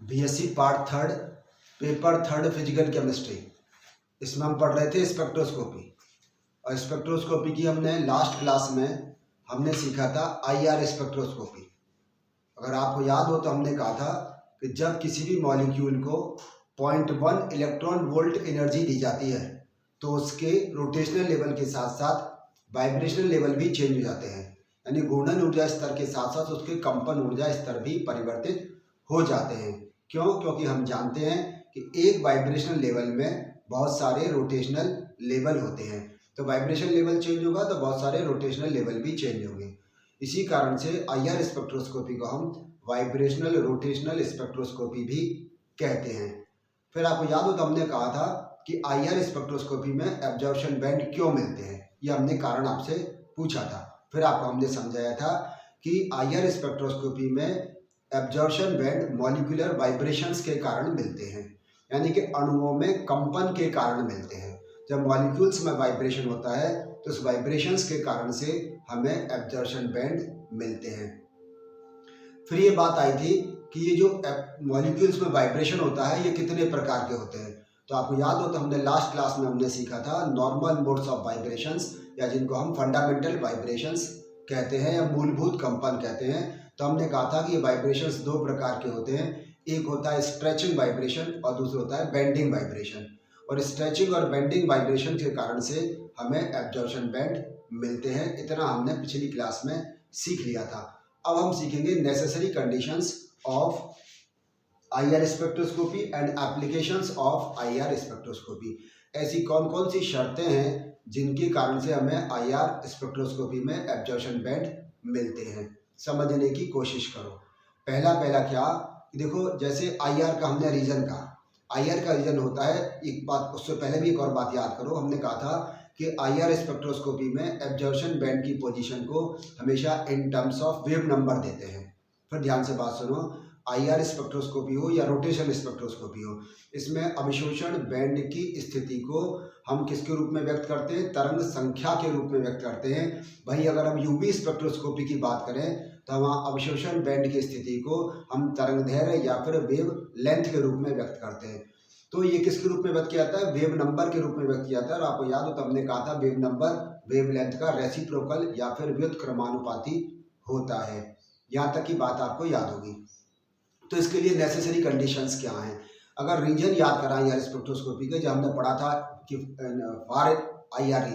BSc part third paper third physical chemistry. इसमें हम पढ़ रहे थे स्पेक्ट्रोस्कोपी, और स्पेक्ट्रोस्कोपी की हमने लास्ट क्लास में हमने सीखा था आईआर स्पेक्ट्रोस्कोपी। अगर आपको याद हो तो हमने कहा था कि जब किसी भी मॉलिक्यूल को 0.1 इलेक्ट्रॉन वोल्ट एनर्जी दी जाती है तो उसके रोटेशनल लेवल के साथ साथ वाइब्रेशनल लेवल भी चेंज हो जाते हैं, यानी घूर्णन ऊर्जा स्तर के साथ साथ उसके कंपन ऊर्जा स्तर भी परिवर्तित हो जाते हैं। क्यों? क्योंकि हम जानते हैं कि एक वाइब्रेशनल लेवल में बहुत सारे रोटेशनल लेवल होते हैं, तो वाइब्रेशन लेवल चेंज होगा तो बहुत सारे रोटेशनल लेवल भी चेंज होंगे। इसी कारण से आईआर स्पेक्ट्रोस्कोपी को हम वाइब्रेशनल रोटेशनल स्पेक्ट्रोस्कोपी भी कहते हैं। फिर आपको याद हो तो हमने कहा था कि आईआर स्पेक्ट्रोस्कोपी में एब्जॉर्प्शन बैंड क्यों मिलते हैं, ये हमने कारण आपसे पूछा था। फिर आपको हमने समझाया था कि आईआर स्पेक्ट्रोस्कोपी में एब्जॉर्प्शन बैंड मॉलिक्यूलर वाइब्रेशंस के कारण मिलते हैं, यानी कि अणुओं में कंपन के कारण मिलते हैं। जब मॉलिक्यूल्स में वाइब्रेशन होता है तो उस वाइब्रेशंस के कारण से हमें एब्जॉर्प्शन बैंड मिलते हैं। फिर ये बात आई थी कि ये जो मॉलिक्यूल्स में वाइब्रेशन होता है ये कितने प्रकार के होते हैं। तो आपको याद हो तो हमने लास्ट क्लास में हमने सीखा था नॉर्मल मोड्स ऑफ वाइब्रेशंस, या जिनको हम फंडामेंटल वाइब्रेशंस कहते हैं या मूलभूत कंपन कहते हैं। तो हमने कहा था कि ये वाइब्रेशंस दो प्रकार के होते हैं, एक होता है स्ट्रेचिंग वाइब्रेशन और दूसरा होता है बेंडिंग वाइब्रेशन। और स्ट्रेचिंग और बेंडिंग वाइब्रेशन के कारण से हमें एब्जॉर्प्शन बैंड मिलते हैं। इतना हमने पिछली क्लास में सीख लिया था। अब हम सीखेंगे necessary conditions of IR spectroscopy and applications of IR spectroscopy. ऐसी कौन कौन सी शर्तें हैं जिनके कारण से हमें आईआर स्पेक्ट्रोस्कोपी में एब्जॉर्प्शन बैंड मिलते हैं, समझने की कोशिश करो। पहला क्या, देखो जैसे आईआर का हमने रीजन कहा, आईआर का रीजन होता है, एक बात उससे पहले भी एक और बात याद करो, हमने कहा था कि आईआर स्पेक्ट्रोस्कोपी में एब्जॉर्प्शन बैंड की पोजीशन को हमेशा in terms of wave number देते हैं। फिर ध्यान से बात सुनो, आईआर स्पेक्ट्रोस्कोपी हो या रोटेशन स्पेक्ट्रोस्कोपी हो, इसमें अवशोषण बैंड की स्थिति को हम किसके रूप में व्यक्त करते हैं? तरंग संख्या के रूप में व्यक्त करते हैं। वहीं अगर हम यूवी स्पेक्ट्रोस्कोपी की बात करें तो वहाँ अवशोषण बैंड की स्थिति को हम तरंग दैर्घ्य या फिर वेव लेंथ के रूप में व्यक्त करते हैं। तो ये किसके रूप में व्यक्त किया जाता है? वेव नंबर के रूप में व्यक्त किया जाता है। और आपको याद हो तो हमने कहा था वेव नंबर वेव लेंथ का रेसिप्रोकल या फिर व्युत्क्रमानुपाती होता है। यहाँ तक की बात आपको याद होगी। तो इसके लिए नेसेसरी कंडीशंस क्या हैं? अगर रीजन याद करा आईआर स्पेक्ट्रोस्कोपी के, जो हमने पढ़ा था कि फार आईआर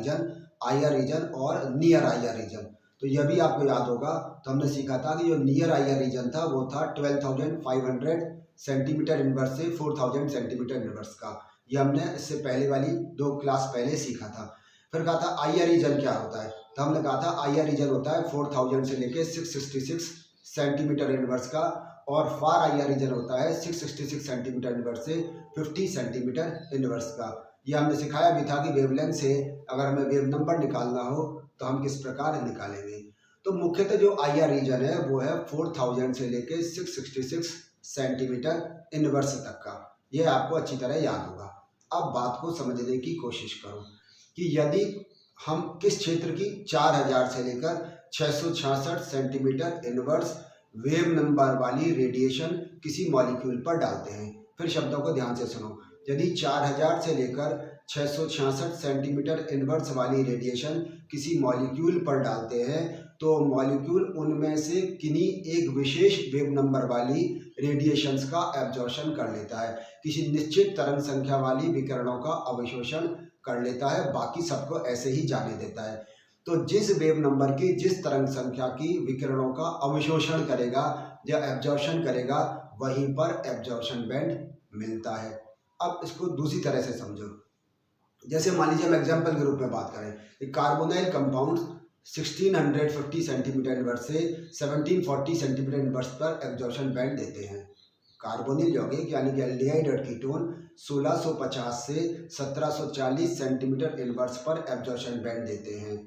रीजन और नियर आईआर रीजन, तो यह भी आपको याद होगा। तो हमने सीखा था कि जो नियर आईआर रीजन था वो था 12,500 सेंटीमीटर इनवर्स से 4,000 सेंटीमीटर इनवर्स का। ये हमने इससे पहले वाली दो क्लास पहले सीखा था। फिर कहा था आईआर रीजन क्या होता है, तो हमने कहा था आईआर रीजन होता है 4,000 से लेके 666 सेंटीमीटर इनवर्स का, और फार आईआर रीजन होता है 666 सेंटीमीटर इनवर्स से 50 सेंटीमीटर इनवर्स का। ये हमने सिखाया भी था कि वेवलेंथ से अगर हमें वेव नंबर निकालना हो तो हम किस प्रकार निकालेंगे। तो मुख्यतः जो आईआर रीजन है वो है 4,000 से लेके 666 सेंटीमीटर इनवर्स तक का। ये आपको अच्छी तरह याद होगा। अब बात को समझने की कोशिश करो कि यदि हम किस क्षेत्र की 4,000 से लेकर 666 सेंटीमीटर इनवर्स वेव नंबर वाली रेडिएशन किसी मॉलिक्यूल पर डालते हैं। फिर शब्दों को ध्यान से सुनो, यदि 4,000 से लेकर 666 सेंटीमीटर इनवर्स वाली रेडिएशन किसी मॉलिक्यूल पर डालते हैं तो मॉलिक्यूल उनमें से किन्हीं एक विशेष वेव नंबर वाली रेडिएशंस का एब्जॉर्प्शन कर लेता है, किसी निश्चित तरंग संख्या वाली विकिरणों का अवशोषण कर लेता है, बाकी सबको ऐसे ही जाने देता है। तो जिस वेव नंबर की जिस तरंग संख्या की विकिरणों का अवशोषण करेगा या एब्जॉर्प्शन करेगा वहीं पर एब्जॉर्प्शन बैंड मिलता है। अब इसको दूसरी तरह से समझो, जैसे मान लीजिए हम एग्जाम्पल के रूप में बात करें कि कार्बोनाइल कंपाउंड 1650 सेंटीमीटर इनवर्स से 1740 सेंटीमीटर इनवर्स पर एब्जॉर्प्शन बैंड देते हैं। कार्बोनिल यौगिक यानी कि एल्डिहाइड और कीटोन 1650 से 1740 सेंटीमीटर इनवर्स पर एब्जॉर्प्शन बैंड देते हैं।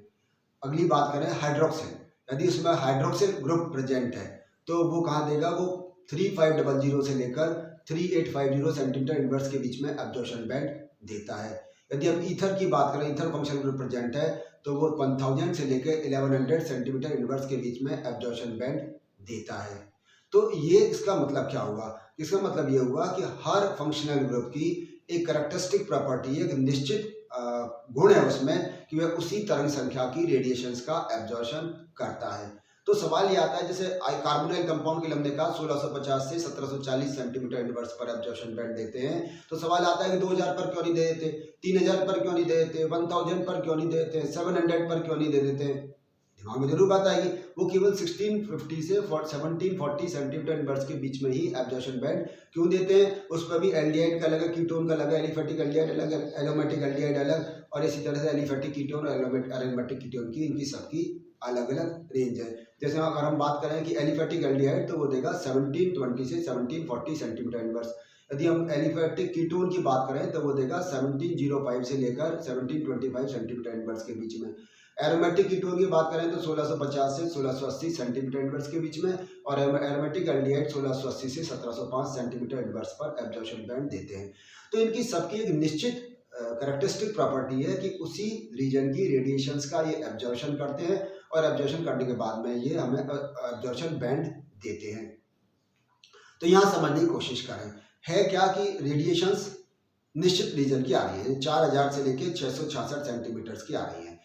अगली बात करें हाइड्रोक्सिल, यदि उसमें हाइड्रोक्सिल ग्रुप प्रेजेंट है तो वो कहाँ देगा? वो 3500 से लेकर 3850 सेंटीमीटर इनवर्स के बीच में एब्जॉर्प्शन बैंड देता है। यदि हम ईथर की बात करें, ईथर फंक्शनल ग्रुप प्रेजेंट है तो वो 1000 से लेकर 1100 सेंटीमीटर इनवर्स के बीच में एब्जॉर्प्शन बैंड देता है। तो ये इसका मतलब क्या हुआ? इसका मतलब ये हुआ कि हर फंक्शनल ग्रुप की एक कैरेक्टरिस्टिक प्रॉपर्टी है, एक निश्चित गुण है उसमें कि वह उसी तरंग संख्या की रेडिएशंस का एब्जॉर्प्शन करता है। तो सवाल ये आता है, जैसे कार्बोनाइल कंपाउंड के लिए हमने कहा 1650 से 1740 सेंटीमीटर इनवर्स पर एब्जॉर्प्शन बैंड देते हैं। तो सवाल आता है कि 2000 पर क्यों नहीं दे देते, 3000 पर क्यों नहीं दे देते, 1000 पर क्यों नहीं दे देते, 700 पर क्यों नहीं दे देते? दिमाग में जरूर बात आएगी। वो केवल 1650 से 1740 सेंटीमीटर इनवर्स के बीच में ही एब्जॉर्प्शन बैंड क्यों देते हैं? उस पर भी एल्डिहाइड का अलग है, कीटोन का अलग है, एलिफेटिक एल्डिहाइड अलग, एरोमेटिक एल्डिहाइड अलग, और इसी तरह से एलिफेटिक कीटोन और एरोमेटिक कीटोन की इनकी सबकी अलग अलग रेंज है। जैसे अगर हम बात करें कि एलिफेटिक एल्डिहाइड तो वो देगा 1720 से 1740 सेंटीमीटर इनवर्स। यदि हम एलिफेटिक कीटोन की बात करें तो वो देगा 1705 से लेकर 1725 सेंटीमीटर इनवर्स के बीच में। एरोमेटिक कीटोन की बात करें तो 1650 से 1680 सेंटीमीटर इनवर्स के बीच में, और एरोमेटिक एल्डिहाइड 1680 से 1705 सेंटीमीटर इनवर्स पर एब्जॉर्प्शन बैंड देते हैं। तो इनकी सबकी एक निश्चित कैरेक्टरिस्टिक प्रॉपर्टी है कि उसी रीजन की रेडिएशंस का ये एब्जॉर्प्शन करते हैं, और एब्जॉर्प्शन करने के बाद में ये हमें एब्जॉर्प्शन बैंड देते हैं। तो यहाँ समझने की कोशिश करें, है क्या कि रेडिएशंस निश्चित रीजन की आ रही है, 4000 से लेकर 666 सेंटीमीटर की आ रही है।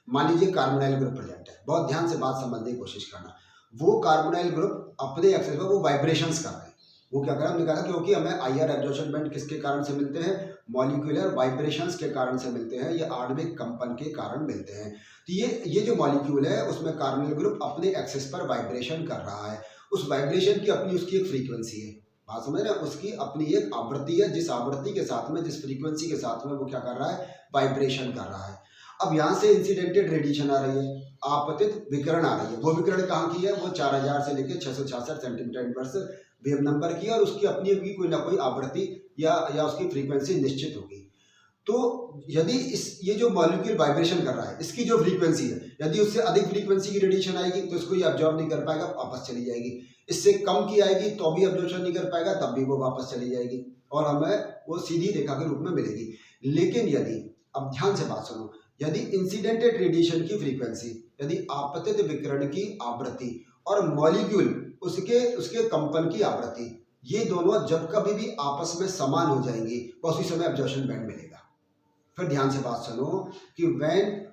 मान लीजिए कार्बोनाइल ग्रुप प्रेजेंट है, बहुत ध्यान से बात समझने की कोशिश करना। वो कार्बोनाइल ग्रुप अपने एक्सेस पर वो वाइब्रेशंस कर रहे हैं। वो क्या करा, हमने कहा क्योंकि हमें आईआर एब्जॉर्प्शन बैंड किसके कारण से मिलते हैं? मॉलिक्यूलर वाइब्रेशंस के कारण से मिलते हैं, ये आणविक कंपन के कारण मिलते हैं। तो ये जो मॉलिक्यूल है उसमें कार्बोनाइल ग्रुप अपने एक्सेस पर वाइब्रेशन कर रहा है। उस वाइब्रेशन की अपनी उसकी एक फ्रीक्वेंसी है, बात समझ रहे हैं? उसकी अपनी एक आवृत्ति है, जिस आवृत्ति के साथ में, जिस फ्रीक्वेंसी के साथ में वो क्या कर रहा है? वाइब्रेशन कर रहा है। अब यहाँ से इंसिडेंटेड रेडिएशन आ रही है, आपतित विकिरण आ रही है। वो विकिरण कहाँ की है? वो 4000 से लेकर 666 सेंटीमीटर इनवर्स वेव नंबर की है, और उसकी अपनी भी कोई ना कोई आवृत्ति या उसकी फ्रीक्वेंसी निश्चित होगी। तो यदि ये जो मॉलिक्यूल वाइब्रेशन कर रहा है, इसकी जो फ्रीक्वेंसी है, यदि उससे अधिक फ्रीक्वेंसी की रेडिएशन आएगी तो इसको ये अब्जॉर्ब नहीं कर पाएगा, वापस चली जाएगी। इससे कम की आएगी तो भी अब्जॉर्प्शन नहीं कर पाएगा, तब भी वो वापस चली जाएगी, और हमें वो सीधी रेखा के रूप में मिलेगी। लेकिन यदि, अब ध्यान से बात सुनो, यदि इंसिडेंटेड रेडिएशन की फ्रीक्वेंसी, यदि आपतित विकिरण की आवृत्ति और मॉलिक्यूल उसके कंपन की आवृत्ति, ये दोनों जब कभी भी आपस में समान हो जाएंगी, तो उसी समय एब्जॉर्प्शन बैंड मिलेगा। फिर ध्यान से बात सुनो कि when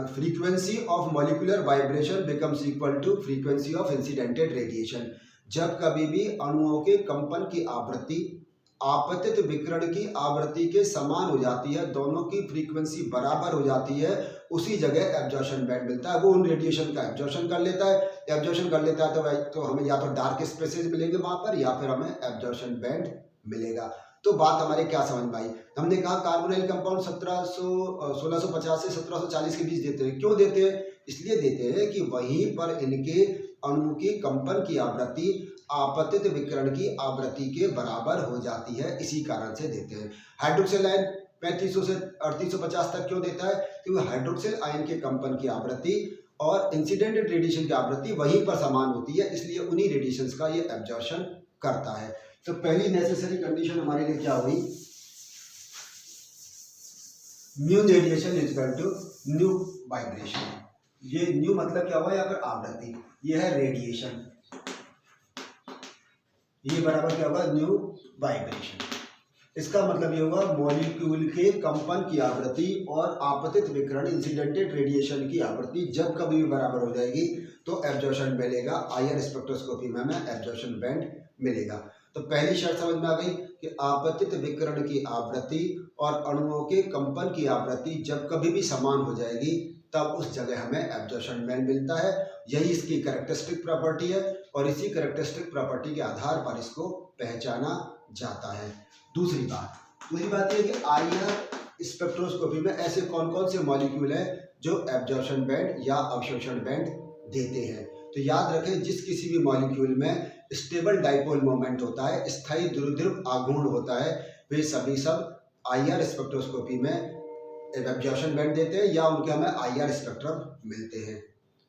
frequency of molecular vibration becomes equal to frequency of incidented radiation, जब कभी भी अणुओं के कंपन की आवृत्ति आपतित विकिरण की आवृत्ति के समान हो जाती है, दोनों की फ्रीक्वेंसी बराबर हो जाती है, उसी जगह एब्जॉर्प्शन बैंड मिलता है। वो उन रेडिएशन का एब्जॉर्प्शन कर लेता है। एब्जॉर्प्शन कर लेता है तो हमें या तो डार्क स्पेसेस मिलेंगे वहां पर, या फिर हमें एब्जॉर्प्शन बैंड मिलेगा। तो बात हमारे क्या समझ में आई? हमने कहा कार्बोनाइल कंपाउंड 1650 से 1740 के बीच देते हैं। क्यों देते हैं? इसलिए देते हैं कि वहीं पर इनके अणु की कंपन की आवृत्ति आपतित विकिरण की आवृत्ति के बराबर हो जाती है, इसी कारण से देते हैं। हाइड्रोक्सिल आयन 3500 से 3850 तक क्यों देता है? क्योंकि हाइड्रोक्सिल आयन के कंपन की आवृत्ति और इंसिडेंटेड रेडिएशन की आवृत्ति वहीं पर समान होती है, इसलिए उन्हीं रेडिएशंस का ये एब्जॉर्प्शन करता है। तो पहली नेसेसरी कंडीशन हमारे लिए क्या हुई? New radiation is equal to new vibration. ये न्यू मतलब क्या हुआ? यहाँ पर आवृत्ति, ये है रेडिएशन, ये बराबर क्या होगा? New vibration. इसका मतलब ये होगा मॉलिक्यूल के कंपन की आवृत्ति और आपतित विकिरण इंसिडेंटेड रेडिएशन की आवृत्ति जब कभी भी बराबर हो जाएगी तो एब्जॉर्प्शन मिलेगा। आईआर स्पेक्ट्रोस्कोपी में हमें एब्जॉर्प्शन बैंड मिलेगा। तो पहली शर्त समझ में आ गई कि आपतित विकिरण की आवृत्ति और अणुओं के कंपन की आवृत्ति जब कभी भी समान हो जाएगी तब उस जगह हमें एब्जॉर्प्शन बैंड मिलता है। यही इसकी कैरेक्टरिस्टिक प्रॉपर्टी है, और इसी कैरेक्टरिस्टिक प्रॉपर्टी के आधार पर इसको पहचाना जाता है। दूसरी बात यह कि आईआर स्पेक्ट्रोस्कोपी में ऐसे कौन कौन से मॉलिक्यूल हैं जो एब्जॉर्प्शन बैंड या अवशोषण बैंड देते हैं। तो याद रखें, जिस किसी भी मॉलिक्यूल में स्टेबल डाइपोल मोमेंट होता है, स्थायी द्विध्रुव आघूर्ण होता है, वे सभी सब आईआर स्पेक्ट्रोस्कोपी में एब्जॉर्प्शन बैंड देते हैं, या उनके हमें आईआर स्पेक्ट्रम मिलते हैं।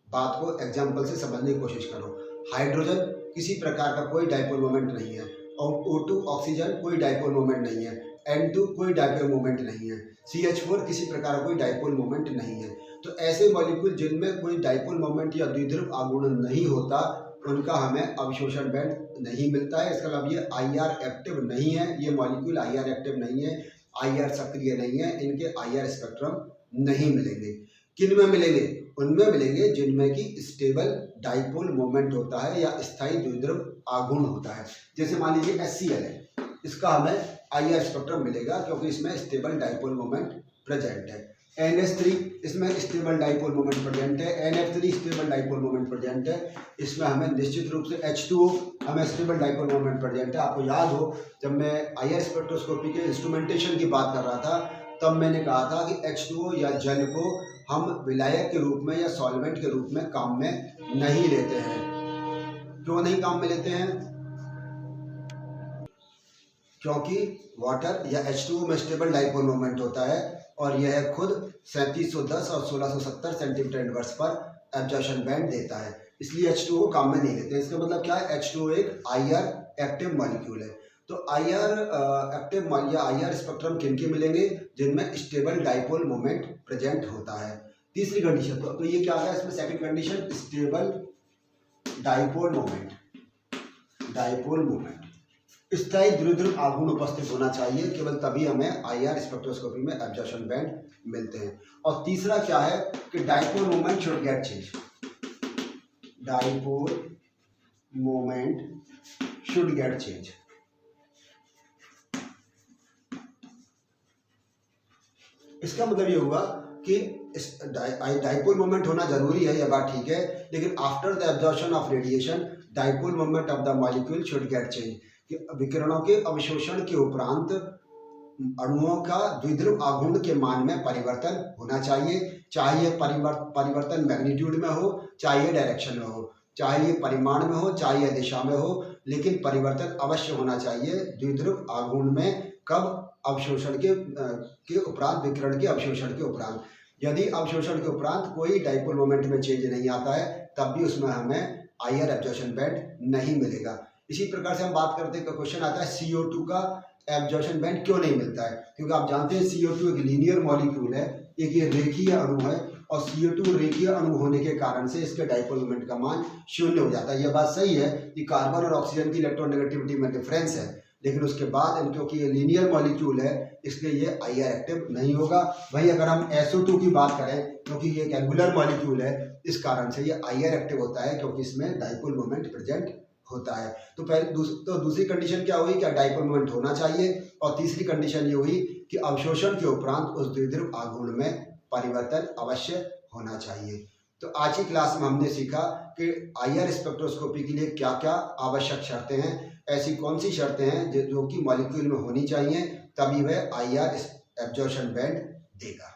बात को एग्जाम्पल से समझने की कोशिश करो। हाइड्रोजन किसी प्रकार का कोई डाइपोल मोमेंट नहीं है, और O2 ऑक्सीजन कोई डाइपोल मोमेंट नहीं है, N2 कोई डाइपोल मोमेंट नहीं है, CH4 किसी प्रकार का कोई डाइपोल मोमेंट नहीं है। तो ऐसे मॉलिक्यूल जिनमें कोई डाइपोल मोमेंट या द्विध्रुव आघूर्ण नहीं होता, उनका हमें अवशोषण बैंड नहीं मिलता है। इसका मतलब ये IR एक्टिव नहीं है, ये मॉलिक्यूल IR एक्टिव नहीं है, IR सक्रिय नहीं है, इनके IR स्पेक्ट्रम नहीं मिलेंगे। किन में मिलेंगे? उनमें मिलेंगे जिनमें कि स्टेबल डाइपोल मोमेंट होता है या स्थायी द्विध्रुव आघूर्ण होता है। जैसे मान लीजिए HCl है, इसका हमें IR स्पेक्ट्रम मिलेगा क्योंकि इसमें स्टेबल डाइपोल मोमेंट प्रेजेंट है। NH3 इसमें स्टेबल डाइपोल मोमेंट प्रेजेंट है। NF3 stable dipole moment present है। इसमें हमें निश्चित रूप से H2O हमें स्टेबल डाइपोल मोमेंट प्रेजेंट है। आपको याद हो जब मैं IR स्पेक्ट्रोस्कोपी के इंस्ट्रूमेंटेशन की बात कर रहा था तब मैंने कहा था कि H2O या जल को हम विलायक के रूप में या सॉल्वेंट के रूप में काम में नहीं लेते हैं। क्यों नहीं काम में लेते हैं? क्योंकि वाटर या H2O में स्टेबल डाइपोल मोमेंट होता है और यह खुद 3710 और 1670 सेंटीमीटर इनवर्स पर एब्जॉर्प्शन बैंड देता है, इसलिए H2O काम में नहीं लेते। इसका मतलब क्या है? H2O एक IR एक्टिव मॉलिक्यूल है। तो IR एक्टिव या IR स्पेक्ट्रम किन के मिलेंगे? जिनमें स्टेबल डाइपोल मोमेंट प्रेजेंट होता है। तीसरी कंडीशन तो ये क्या है इसमें? Second condition stable dipole moment. Dipole moment स्थायी द्विध्रुव आघूर्ण उपस्थित होना चाहिए, केवल तभी हमें IR स्पेक्ट्रोस्कोपी में एब्जॉर्प्शन बैंड मिलते हैं। और तीसरा क्या है कि dipole moment should get change. Dipole moment should get change. इसका मतलब ये हुआ कि डाइपोल मोमेंट होना जरूरी है, यह बात ठीक है, लेकिन after the absorption of radiation dipole moment of the molecule should get change. विकिरणों के अवशोषण के उपरांत अणुओं का द्विध्रुव आघूर्ण के मान में परिवर्तन होना चाहिए, चाहे ये परिवर्तन मैग्नीट्यूड में हो, चाहे ये डायरेक्शन में हो, चाहे ये परिमाण में हो, चाहे ये दिशा में हो, लेकिन परिवर्तन अवश्य होना चाहिए द्विध्रुव आघूर्ण में। कब? अवशोषण के उपरांत, विकिरण के अवशोषण के उपरांत। यदि अवशोषण के उपरांत कोई डाइपोल मोमेंट में चेंज नहीं आता है तब भी उसमें हमें IR एब्जॉर्प्शन बैंड नहीं मिलेगा। इसी प्रकार से हम बात करते हैं, क्वेश्चन आता है CO2 का एब्जॉर्प्शन बैंड क्यों नहीं मिलता है? क्योंकि आप जानते हैं CO2 एक लीनियर मॉलिक्यूल है, एक ये रेखीय अणु है और CO2 रेखीय अणु होने के कारण से इसके डाइपोल मोमेंट का मान 0 हो जाता है। यह बात सही है कि कार्बन और ऑक्सीजन की इलेक्ट्रोनेगेटिविटी में डिफरेंस है, लेकिन उसके बाद क्योंकि ये लीनियर मॉलिक्यूल है इसलिए ये IR एक्टिव नहीं होगा। वहीं अगर हम SO2 की बात करें, क्योंकि ये एक एंगुलर मॉलिक्यूल है, इस कारण से ये IR एक्टिव होता है क्योंकि इसमें डाइपोल मोमेंट प्रेजेंट होता है। तो दूसरी कंडीशन क्या हुई? क्या डाइपोल मोमेंट होना चाहिए। और तीसरी कंडीशन ये हुई कि अवशोषण के उपरांत उस द्विध्रुव आघूर्ण में परिवर्तन अवश्य होना चाहिए। तो आज की क्लास में हमने सीखा कि IR स्पेक्ट्रोस्कोपी के लिए क्या क्या आवश्यक शर्तें हैं, ऐसी कौन सी शर्तें हैं जो कि मॉलिक्यूल में होनी चाहिए, तभी वह IR एब्जॉर्प्शन बैंड देगा।